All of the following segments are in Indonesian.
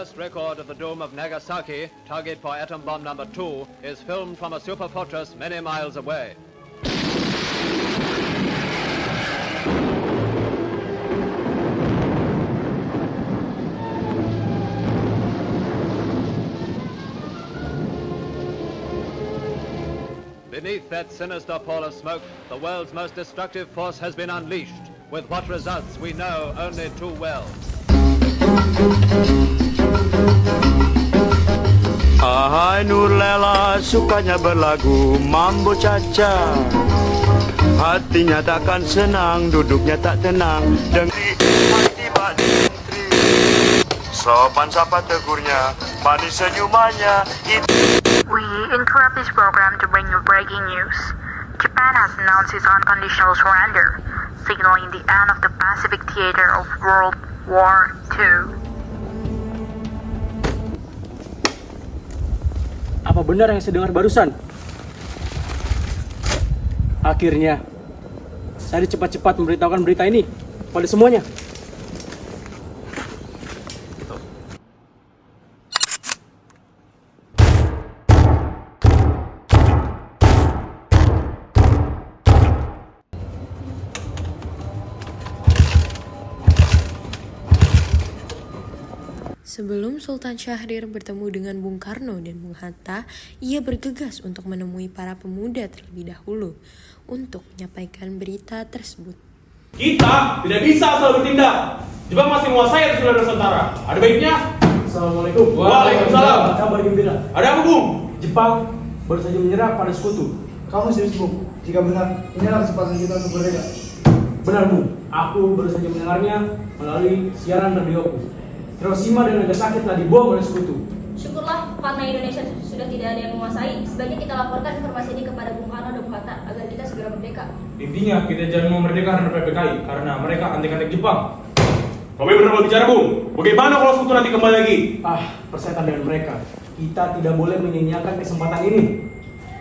first record of the doom of Nagasaki, target for atom bomb number 2, is filmed from a super fortress many miles away. Beneath that sinister pall of smoke, the world's most destructive force has been unleashed. With what results we know only too well. Ahai Nurlela sukanya berlagu Mambo Caca. Hatinya takkan senang, duduknya tak tenang. Dengan tiba di menteri, sopan sapa tegurnya, manis senyumannya. We interrupt this program to bring you breaking news. Japan has announced its unconditional surrender, signaling the end of the Pacific theater of World War II. Apa benar yang saya dengar barusan? Akhirnya, saya cepat-cepat memberitahukan berita ini pada semuanya. Sebelum Sultan Syahrir bertemu dengan Bung Karno dan Bung Hatta, ia bergegas untuk menemui para pemuda terlebih dahulu untuk menyampaikan berita tersebut. Kita tidak bisa asal bertindak. Jepang masih menguasai atas wilayah Nusantara. Ada baiknya. Assalamualaikum. Waalaikumsalam. Kabar gembira. Ada apa, Bung? Jepang baru saja menyerah pada sekutu. Kamu serius, Bung? Jika benar, inilah kesempatan kita untuk merdeka. Benar, Bung. Aku baru saja mendengarnya melalui siaran radioku. Hiroshima dan Nagasaki telah dibom oleh sekutu. Syukurlah karena Indonesia sudah tidak ada yang menguasai. Sebaiknya kita laporkan informasi ini kepada Bung Karno dan Bung Hatta agar kita segera merdeka. Intinya kita jangan memerdekakan PPKI karena mereka antek-antek Jepang. Kami benar bicara, Bung. Bagaimana kalau sekutu nanti kembali lagi? Persetan dengan mereka. Kita tidak boleh menyia-nyiakan kesempatan ini.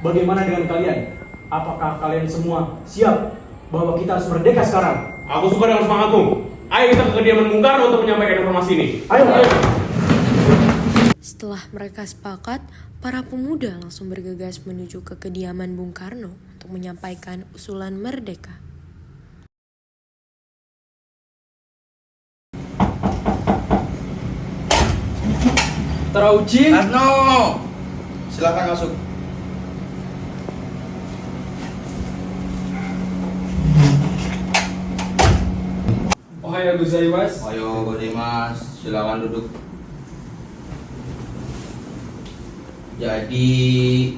Bagaimana dengan kalian? Apakah kalian semua siap bahwa kita harus merdeka sekarang? Aku suka dengan semangatmu. Ayo kita ke kediaman Bung Karno untuk menyampaikan informasi ini. Ayo. Setelah mereka sepakat, para pemuda langsung bergegas menuju ke kediaman Bung Karno untuk menyampaikan usulan merdeka. Terauci. Karno, silakan masuk. Ohayou gozaimasu. Ayo, gozaimasu. Silakan duduk. Jadi,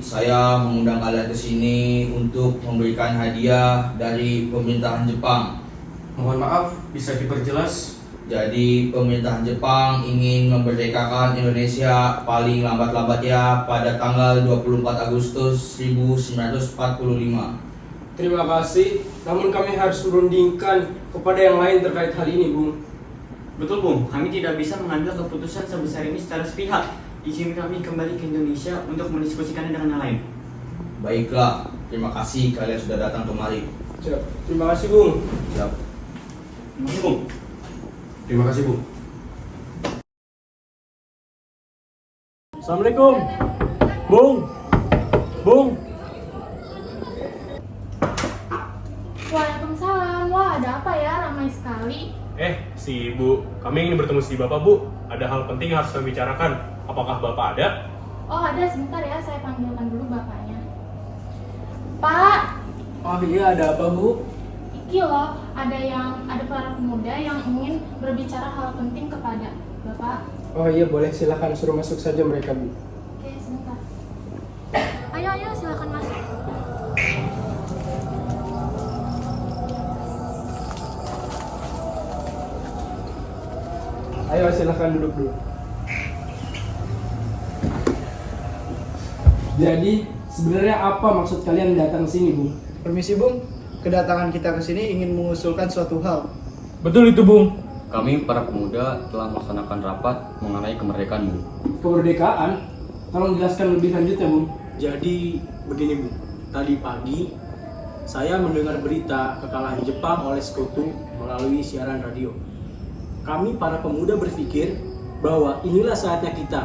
saya mengundang kalian ke sini untuk memberikan hadiah dari pemerintahan Jepang. Mohon maaf, bisa diperjelas? Jadi, pemerintahan Jepang ingin memerdekakan Indonesia paling lambat-lambatnya pada tanggal 24 Agustus 1945. Terima kasih, namun kami harus merundingkan kepada yang lain terkait hal ini, Bung. Betul, Bung. Kami tidak bisa mengambil keputusan sebesar ini secara sepihak. Izin kami kembali ke Indonesia untuk mendiskusikannya dengan yang lain. Baiklah, terima kasih kalian sudah datang kemari. Siap. Terima kasih, Bung. Siap. Terima kasih, Bung. Terima kasih, Bung. Assalamualaikum. Bung. Bung. Waalaikumsalam. Wah, ada apa ya? Ramai sekali. Si Ibu, kami ingin bertemu si Bapak, Bu. Ada hal penting yang harus kami bicarakan. Apakah Bapak ada? Oh, ada. Sebentar ya, saya panggilkan dulu bapaknya. Pak, Oh iya, ada apa, Bu? iki loh, ada para pemuda yang ingin berbicara hal penting kepada Bapak. Oh iya, boleh, silakan suruh masuk saja mereka, Bu. Oke, sebentar. Ayo, silakan masuk. Ayo, silakan duduk dulu. Jadi, sebenarnya apa maksud kalian datang ke sini, Bung? Permisi, Bung. Kedatangan kita ke sini ingin mengusulkan suatu hal. Betul itu, Bung. Kami para pemuda telah melaksanakan rapat mengenai kemerdekaan, Bung. Kemerdekaan? Tolong jelaskan lebih lanjut ya, Bung. Jadi, begini, Bung. Tadi pagi, saya mendengar berita kekalahan Jepang oleh sekutu melalui siaran radio. Kami para pemuda berpikir bahwa inilah saatnya kita,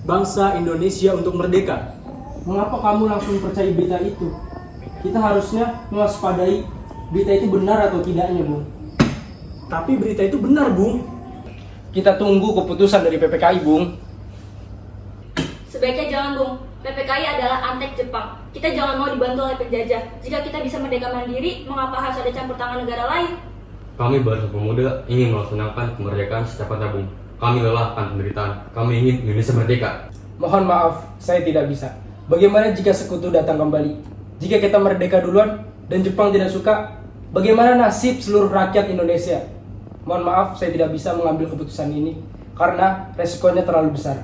bangsa Indonesia, untuk merdeka. Mengapa kamu langsung percaya berita itu? Kita harusnya mewaspadai berita itu benar atau tidaknya, Bung. Tapi berita itu benar, Bung. Kita tunggu keputusan dari PPKI, Bung. Sebaiknya jangan, Bung. PPKI adalah antek Jepang. Kita jangan mau dibantu oleh penjajah. Jika kita bisa merdeka mandiri, mengapa harus ada campur tangan negara lain? Kami Barisan Pemuda ingin melaksanakan kemerdekaan secepatnya, Bung. Kami lelah akan penderitaan. Kami ingin Indonesia merdeka. Mohon maaf, saya tidak bisa. Bagaimana jika sekutu datang kembali? Jika kita merdeka duluan dan Jepang tidak suka, bagaimana nasib seluruh rakyat Indonesia? Mohon maaf, saya tidak bisa mengambil keputusan ini karena resikonya terlalu besar.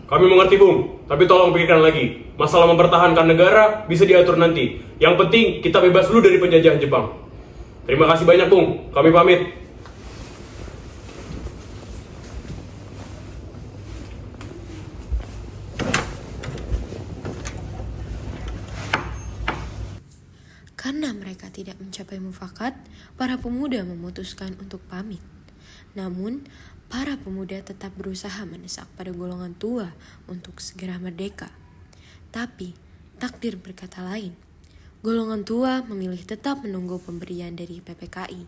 Kami mengerti, Bung, tapi tolong pikirkan lagi. Masalah mempertahankan negara bisa diatur nanti. Yang penting kita bebas dulu dari penjajahan Jepang. Terima kasih banyak, Bung. Kami pamit. Karena mereka tidak mencapai mufakat, para pemuda memutuskan untuk pamit. Namun, para pemuda tetap berusaha mendesak pada golongan tua untuk segera merdeka. Tapi, takdir berkata lain. Golongan tua memilih tetap menunggu pemberian dari PPKI.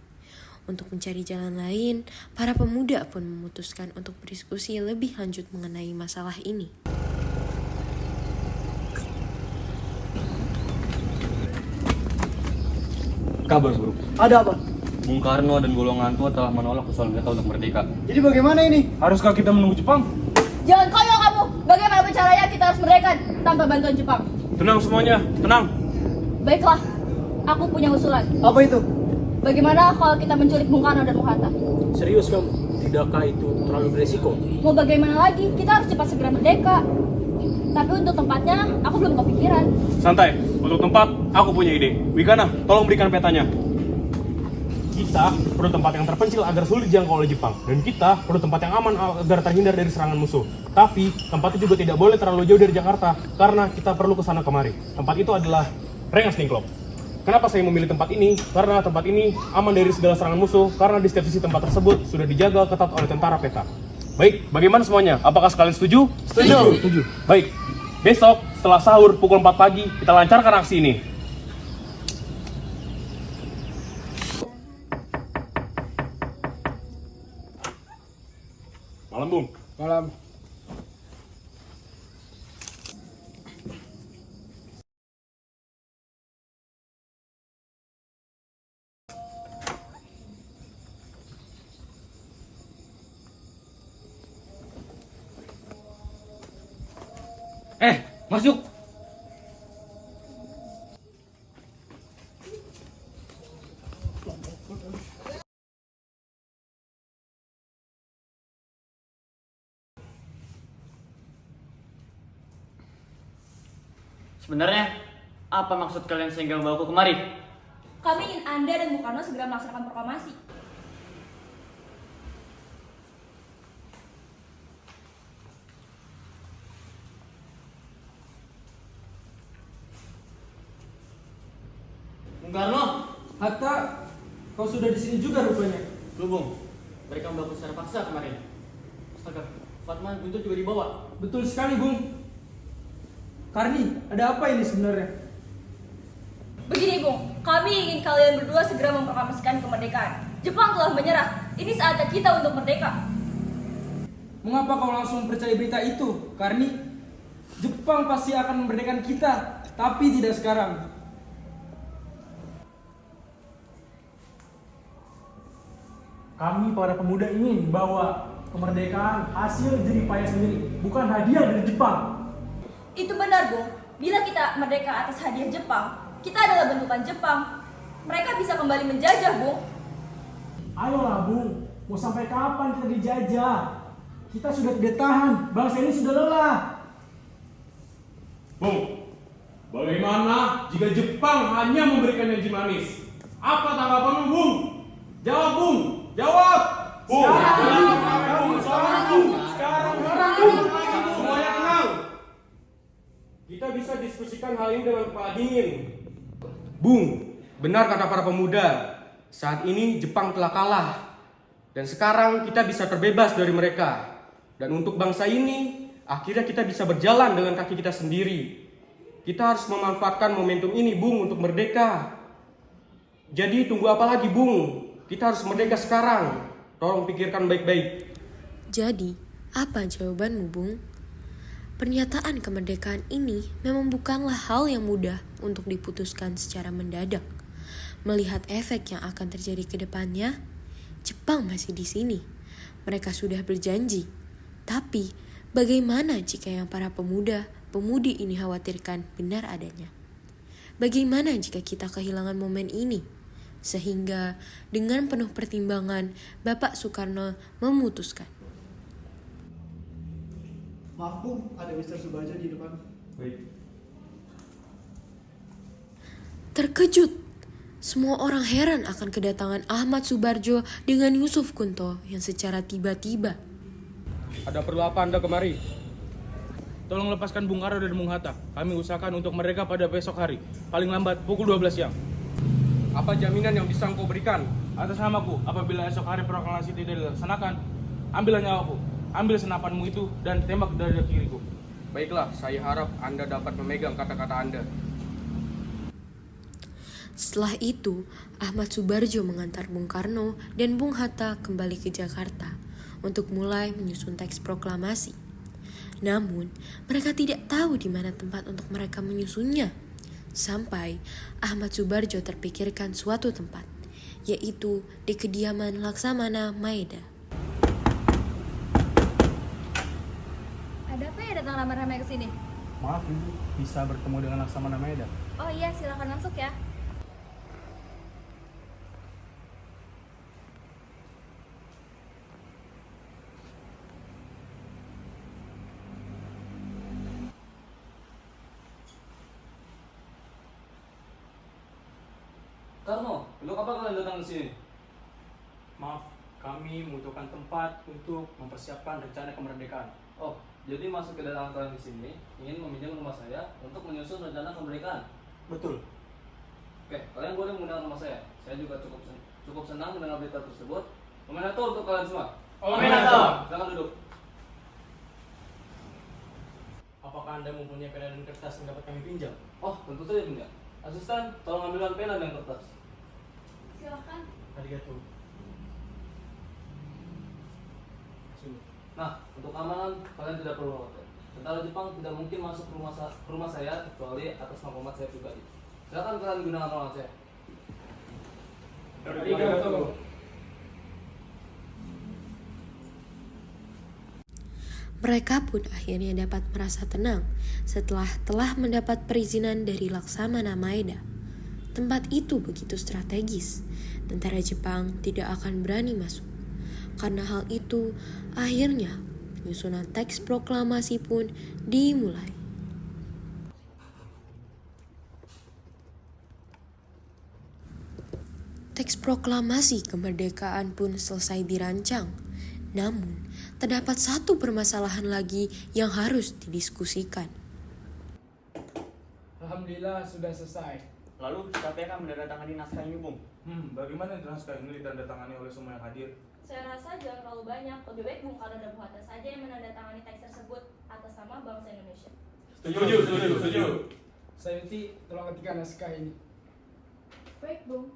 Untuk mencari jalan lain, para pemuda pun memutuskan untuk berdiskusi lebih lanjut mengenai masalah ini. Kabar buruk. Ada apa? Bung Karno dan golongan tua telah menolak usulan kita untuk merdeka. Jadi bagaimana ini? Haruskah kita menunggu Jepang? Jangan koyo kamu! Bagaimana caranya kita harus merdeka tanpa bantuan Jepang? Tenang semuanya, tenang. Baiklah, aku punya usulan. Apa itu? Bagaimana kalau kita menculik Bung Karno dan Bung Hatta? Serius kamu? Tidakkah itu terlalu beresiko? Mau bagaimana lagi? Kita harus cepat segera merdeka. Tapi untuk tempatnya, aku belum kepikiran. Santai, untuk tempat aku punya ide. Wigana, tolong berikan petanya. Kita perlu tempat yang terpencil agar sulit dijangkau oleh Jepang. Dan kita perlu tempat yang aman agar terhindar dari serangan musuh. Tapi tempatnya juga tidak boleh terlalu jauh dari Jakarta, karena kita perlu ke sana kemari. Tempat itu adalah Rengas Dengklok. Kenapa saya memilih tempat ini? Karena tempat ini aman dari segala serangan musuh, karena di setiap sisi tempat tersebut sudah dijaga ketat oleh tentara peta. Baik, bagaimana semuanya? Apakah sekalian setuju? Setuju. Baik, besok setelah sahur pukul 4 pagi kita lancarkan aksi ini. Malam, Bung. Malam. Masuk. Sebenarnya, apa maksud kalian sehingga membawaku kemari? Kami ingin Anda dan Bung Karno segera melaksanakan proklamasi. Bung Karno? Hatta, kau sudah di sini juga rupanya. Belum, Bung. Mereka membawaku secara paksa kemarin. Astaga, Fatma Guntur juga dibawa. Betul sekali, Bung. Karni, ada apa ini sebenarnya? Begini, Bung. Kami ingin kalian berdua segera memproklamasikan kemerdekaan. Jepang telah menyerah. Ini saatnya kita untuk merdeka. Mengapa kau langsung percaya berita itu, Karni? Jepang pasti akan memerdekakan kita, tapi tidak sekarang. Kami para pemuda ingin bahwa kemerdekaan hasil jerih payah sendiri, bukan hadiah dari Jepang. Itu benar, Bung. Bila kita merdeka atas hadiah Jepang, kita adalah bentukan Jepang. Mereka bisa kembali menjajah, Bung. Ayolah, Bung. Mau sampai kapan kita dijajah? Kita sudah tidak tahan. Bangsa ini sudah lelah. Bung, bagaimana jika Jepang hanya memberikan janji manis? Apa tanggapanmu, Bung? Jawab, Bung. Jawab. Bung. Sekarang, Bung. Semuanya tenang. Kita bisa diskusikan hal ini dengan kepala dingin. Bung, benar kata para pemuda. Saat ini Jepang telah kalah. Dan sekarang kita bisa terbebas dari mereka. Dan untuk bangsa ini, akhirnya kita bisa berjalan dengan kaki kita sendiri. Kita harus memanfaatkan momentum ini, Bung, untuk merdeka. Jadi tunggu apa lagi, Bung? Kita harus merdeka sekarang. Tolong pikirkan baik-baik. Jadi, apa jawabanmu, Bung? Pernyataan kemerdekaan ini memang bukanlah hal yang mudah untuk diputuskan secara mendadak. Melihat efek yang akan terjadi ke depannya, Jepang masih di sini. Mereka sudah berjanji. Tapi, bagaimana jika yang para pemuda-pemudi ini khawatirkan benar adanya? Bagaimana jika kita kehilangan momen ini? Sehingga dengan penuh pertimbangan, Bapak Soekarno memutuskan. Maaf Bung, ada Mr. Subarjo di depan. Baik. Terkejut, semua orang heran akan kedatangan Ahmad Subarjo dengan Yusuf Kunto yang secara tiba-tiba. Ada perlu apa Anda kemari? Tolong lepaskan Bung Karno dan Bung Hatta. Kami usahakan untuk mereka pada besok hari. Paling lambat pukul 12 siang. Apa jaminan yang bisa engkau berikan? Atas namaku, apabila esok hari proklamasi tidak dilaksanakan, ambillah nyawaku. Ambil senapanmu itu dan tembak dari kiriku. Baiklah, saya harap Anda dapat memegang kata-kata Anda. Setelah itu, Ahmad Subarjo mengantar Bung Karno dan Bung Hatta kembali ke Jakarta untuk mulai menyusun teks proklamasi. Namun, mereka tidak tahu di mana tempat untuk mereka menyusunnya. Sampai Ahmad Subarjo terpikirkan suatu tempat, yaitu di kediaman Laksamana Maeda. Ada apa ya datang ramai-ramai ke sini? Maaf Ibu, bisa bertemu dengan Laksamana Maeda? Oh iya, silakan masuk ya. Karno, untuk apa kalian datang ke sini? Maaf, kami membutuhkan tempat untuk mempersiapkan rencana kemerdekaan. Oh, jadi masuk kedatangan kalian di sini ingin meminjam rumah saya untuk menyusun rencana kemerdekaan. Betul. Oke, kalian boleh menggunakan rumah saya. Saya juga cukup senang mendengar berita tersebut. Omenato untuk kalian semua. Omenato. Silakan duduk. Apakah Anda mempunyai pena dan kertas yang dapat kami pinjam? Oh, tentu saja punya. Asisten, tolong ambilkan pena dan kertas. Silakan. Arigato. Sini. Nah, untuk keamanan kalian tidak perlu khawatir. Tentara Jepang tidak mungkin masuk ke rumah saya kecuali atas maklumat saya pribadi. Silakan kalian gunakan ruangan saya. Arigato. Mereka pun akhirnya dapat merasa tenang setelah telah mendapat perizinan dari Laksamana Maeda. Tempat itu begitu strategis, tentara Jepang tidak akan berani masuk. Karena hal itu, akhirnya penyusunan teks proklamasi pun dimulai. Teks proklamasi kemerdekaan pun selesai dirancang. Namun, terdapat satu permasalahan lagi yang harus didiskusikan. Alhamdulillah sudah selesai. Lalu siapa yang akan menandatangani naskah ini, Bung? Bagaimana naskah ini ditandatangani oleh semua yang hadir? Saya rasa jangan terlalu banyak. Lebih baik Bung Karno dan Bung Hatta saja yang menandatangani teks tersebut atas nama bangsa Indonesia. Setuju. Sayuti, tolong ketikkan naskah ini. Baik, Bung.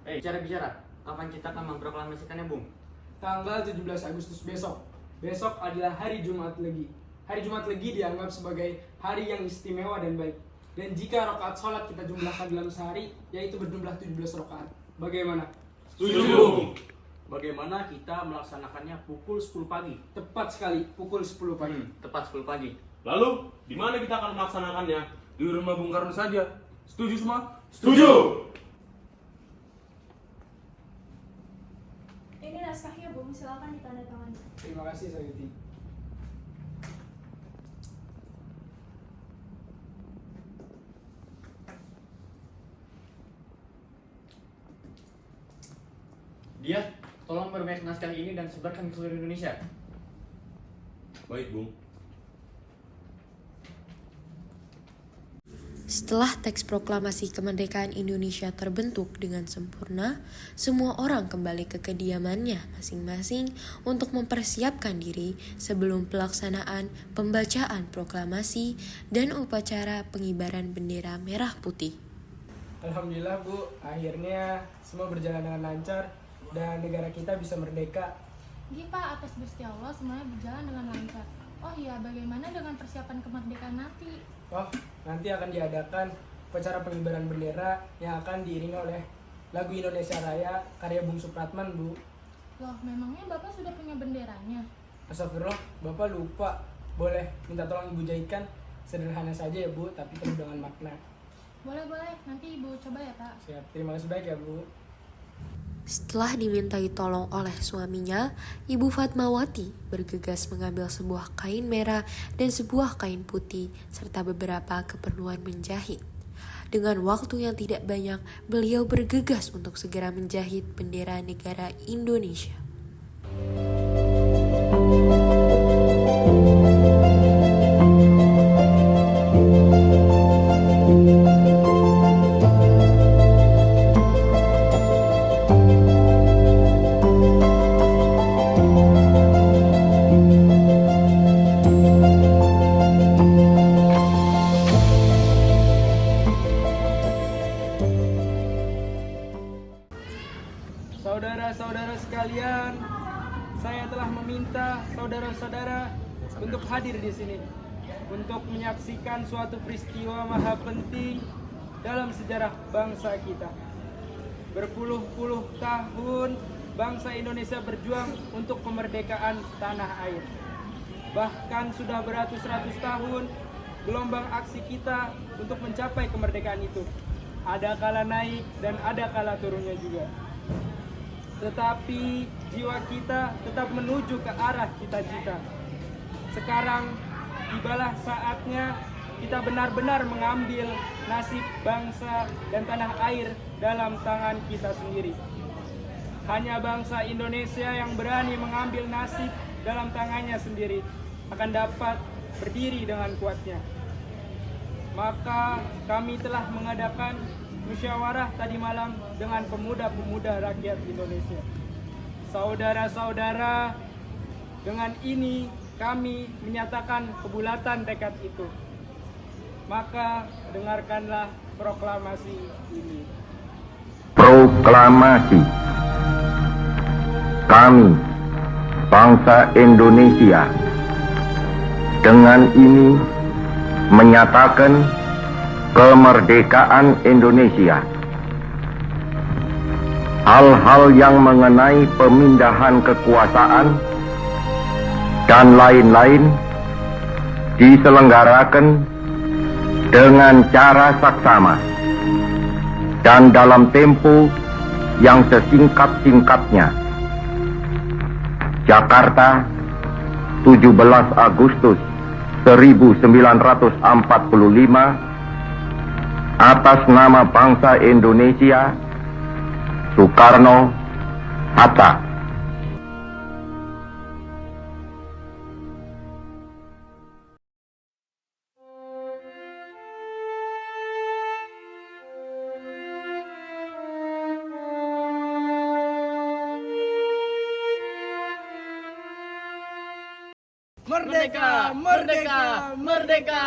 Bicara-bicara, kapan kita akan memproklamasikannya, Bung? Tanggal 17 Agustus besok. Besok adalah hari Jumat Legi. Hari Jumat Legi dianggap sebagai hari yang istimewa dan baik. Dan jika rakaat sholat kita jumlahkan dalam sehari, yaitu berjumlah 17 rakaat. Bagaimana? Setuju. Bagaimana kita melaksanakannya pukul 10 pagi? Tepat sekali, pukul 10 pagi. Tepat 10 pagi. Lalu, di mana kita akan melaksanakannya? Di rumah Bung Karno saja. Setuju semua? Setuju. Ini naskahnya, Bung. Silakan ditandatangani. Terima kasih, Sayuti. Dia, tolong berbaik naskah ini dan sebarkan ke seluruh Indonesia. Baik, Bung. Setelah teks proklamasi kemerdekaan Indonesia terbentuk dengan sempurna, semua orang kembali ke kediamannya masing-masing untuk mempersiapkan diri sebelum pelaksanaan pembacaan proklamasi dan upacara pengibaran bendera merah putih. Alhamdulillah Bu, akhirnya semua berjalan dengan lancar dan negara kita bisa merdeka. Gih Pak, atas Gusti Allah semuanya berjalan dengan lancar. Oh iya, bagaimana dengan persiapan kemerdekaan nanti? Oh, nanti akan diadakan upacara pengibaran bendera yang akan diiringi oleh lagu Indonesia Raya karya Bung Supratman, Bu. Loh, memangnya Bapak sudah punya benderanya? Astagfirullah, Bapak lupa. Boleh minta tolong Ibu jahitkan? Sederhana saja ya Bu, tapi penuh dengan makna. Boleh, nanti Ibu coba ya Pak. Siap, terima kasih banyak ya Bu. Setelah dimintai tolong oleh suaminya, Ibu Fatmawati bergegas mengambil sebuah kain merah dan sebuah kain putih serta beberapa keperluan menjahit. Dengan waktu yang tidak banyak, beliau bergegas untuk segera menjahit bendera negara Indonesia. Saudara-saudara sekalian, saya telah meminta saudara-saudara untuk hadir di sini untuk menyaksikan suatu peristiwa maha penting dalam sejarah bangsa kita. Berpuluh-puluh tahun bangsa Indonesia berjuang untuk kemerdekaan tanah air. Bahkan sudah beratus-ratus tahun gelombang aksi kita untuk mencapai kemerdekaan itu. Ada kala naik dan ada kala turunnya juga. Tetapi jiwa kita tetap menuju ke arah cita-cita. Sekarang tibalah saatnya kita benar-benar mengambil nasib bangsa dan tanah air dalam tangan kita sendiri. Hanya bangsa Indonesia yang berani mengambil nasib dalam tangannya sendiri akan dapat berdiri dengan kuatnya. Maka kami telah mengadakan musyawarah tadi malam dengan pemuda-pemuda rakyat Indonesia. Saudara-saudara, dengan ini kami menyatakan kebulatan tekad itu. Maka dengarkanlah proklamasi ini. Proklamasi. Kami, bangsa Indonesia, dengan ini menyatakan kemerdekaan Indonesia. Hal-hal yang mengenai pemindahan kekuasaan dan lain-lain diselenggarakan dengan cara saksama dan dalam tempo yang sesingkat-singkatnya. Jakarta, 17 Agustus 1945, atas nama bangsa Indonesia, Soekarno-Hatta. Merdeka, merdeka, merdeka.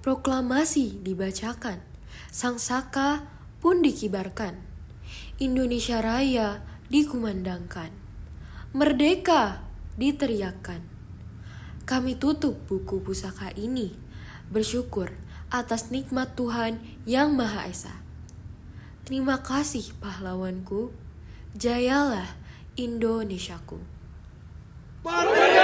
Proklamasi dibacakan, sang saka pun dikibarkan, Indonesia Raya dikumandangkan, merdeka diteriakkan. Kami tutup buku pusaka ini, bersyukur atas nikmat Tuhan yang Maha Esa. Terima kasih pahlawanku, jayalah Indonesiaku. Merdeka!